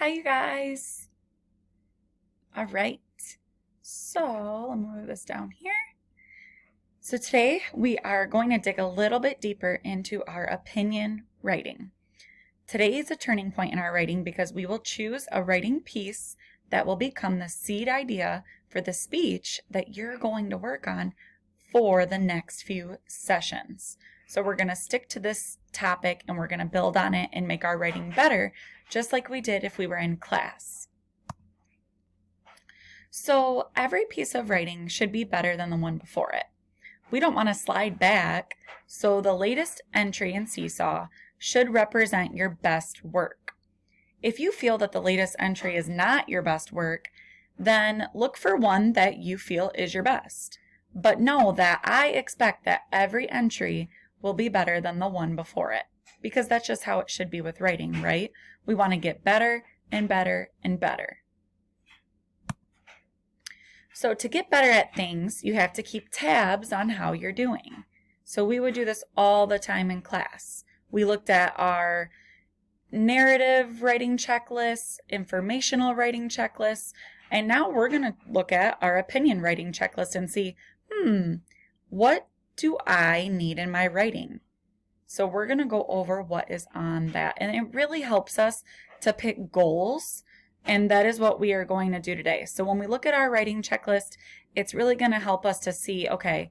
Hi, you guys. All right. So let me move this down here. So today we are going to dig a little bit deeper into our opinion writing. Today is a turning point in our writing because we will choose a writing piece that will become the seed idea for the speech that you're going to work on for the next few sessions. So we're going to stick to this topic and we're going to build on it and make our writing better, just like we did if we were in class. So every piece of writing should be better than the one before it. We don't want to slide back, so the latest entry in Seesaw should represent your best work. If you feel that the latest entry is not your best work, then look for one that you feel is your best. But know that I expect that every entry will be better than the one before it, because that's just how it should be with writing, right? We want to get better and better and better. So to get better at things, you have to keep tabs on how you're doing. So we would do this all the time in class. We looked at our narrative writing checklists, informational writing checklists, and now we're going to look at our opinion writing checklist and see, what do I need in my writing? So we're going to go over what is on that. And it really helps us to pick goals. And that is what we are going to do today. So when we look at our writing checklist, it's really going to help us to see, okay,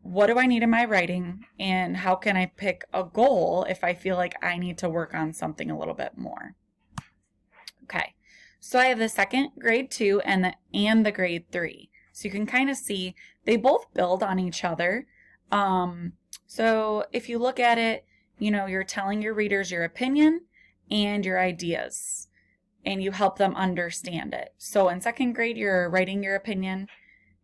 what do I need in my writing and how can I pick a goal if I feel like I need to work on something a little bit more? Okay, so I have the second grade 2 and the grade 3. So you can kind of see they both build on each other. So if you look at it, you're telling your readers your opinion and your ideas, and you help them understand it. So in second grade, you're writing your opinion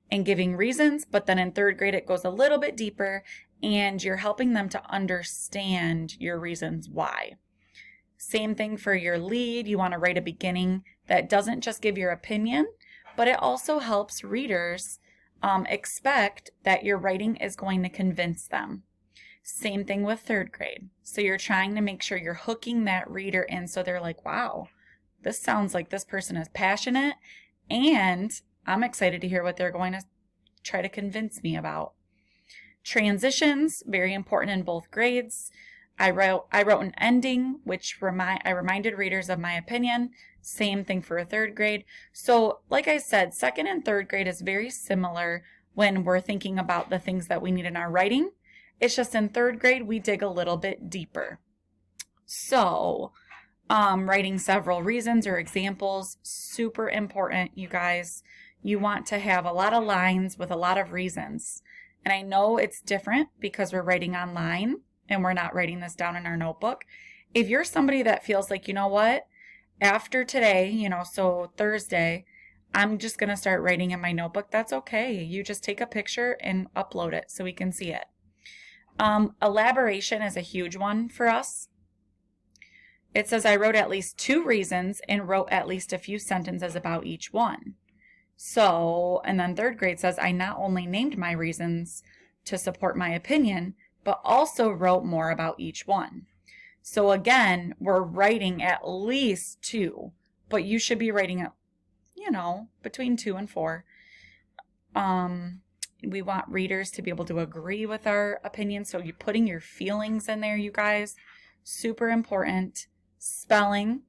and giving reasons, but then in third grade, it goes a little bit deeper and you're helping them to understand your reasons why. Same thing for your lead. You want to write a beginning that doesn't just give your opinion, but it also helps readers expect that your writing is going to convince them. Same thing with third grade. So you're trying to make sure you're hooking that reader in so they're like, wow, this sounds like this person is passionate and I'm excited to hear what they're going to try to convince me about. Transitions, very important in both grades. I wrote an ending, which I reminded readers of my opinion. Same thing for a third grade. So like I said, second and third grade is very similar when we're thinking about the things that we need in our writing. It's just in third grade, we dig a little bit deeper. So writing several reasons or examples, super important, you guys. You want to have a lot of lines with a lot of reasons. And I know it's different because we're writing online and we're not writing this down in our notebook. If you're somebody that feels like, you know what, after today, so Thursday, I'm just going to start writing in my notebook, that's okay. You just take a picture and upload it so we can see it. Elaboration is a huge one for us. It says I wrote at least 2 reasons and wrote at least a few sentences about each one. So, and then third grade says I not only named my reasons to support my opinion, but also wrote more about each one. So again, we're writing at least 2, but you should be writing it, between 2 and 4. We want readers to be able to agree with our opinion. So you're putting your feelings in there, you guys, super important. Spelling,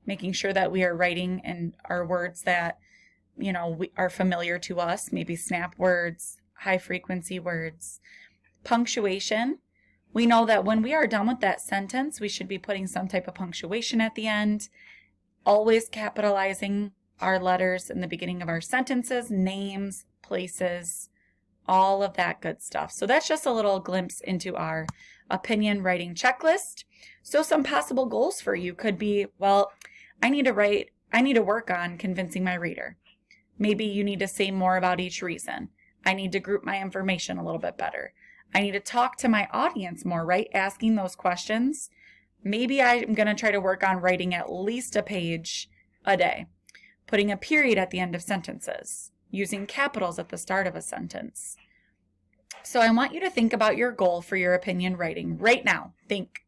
making sure that we are writing in our words that, we are familiar to us, maybe snap words, high frequency words. Punctuation, we know that when we are done with that sentence, we should be putting some type of punctuation at the end, always capitalizing our letters in the beginning of our sentences, names, places, all of that good stuff. So that's just a little glimpse into our opinion writing checklist. So some possible goals for you could be, well, I need to work on convincing my reader. Maybe you need to say more about each reason. I need to group my information a little bit better. I need to talk to my audience more, right? Asking those questions. Maybe I'm going to try to work on writing at least a page a day. Putting a period at the end of sentences. Using capitals at the start of a sentence. So I want you to think about your goal for your opinion writing right now. Think.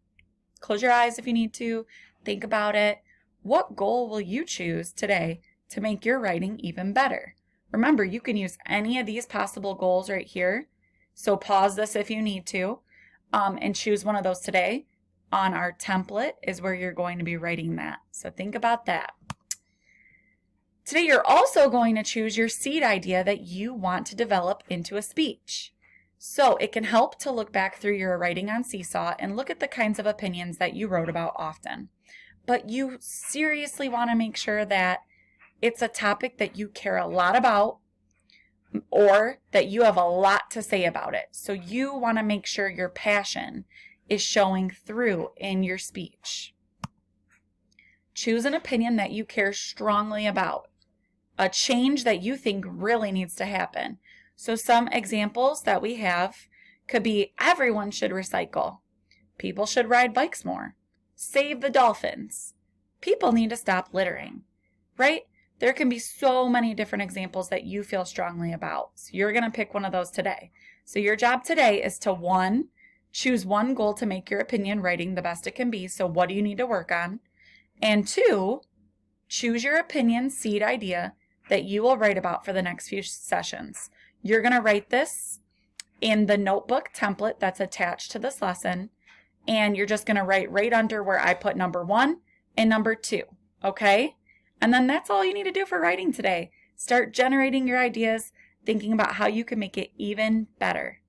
Close your eyes if you need to. Think about it. What goal will you choose today to make your writing even better? Remember, you can use any of these possible goals right here. So pause this if you need to, and choose one of those today. On our template is where you're going to be writing that. So think about that. Today, you're also going to choose your seed idea that you want to develop into a speech. So it can help to look back through your writing on Seesaw and look at the kinds of opinions that you wrote about often. But you seriously want to make sure that it's a topic that you care a lot about or that you have a lot to say about it. So you want to make sure your passion is showing through in your speech. Choose an opinion that you care strongly about, a change that you think really needs to happen. So some examples that we have could be everyone should recycle, people should ride bikes more, save the dolphins, people need to stop littering, right? There can be so many different examples that you feel strongly about. So you're going to pick one of those today. So your job today is to 1, choose one goal to make your opinion writing the best it can be. So what do you need to work on? And 2, choose your opinion seed idea that you will write about for the next few sessions. You're going to write this in the notebook template that's attached to this lesson. And you're just going to write right under where I put number 1 and number 2. Okay? And then that's all you need to do for writing today. Start generating your ideas, thinking about how you can make it even better.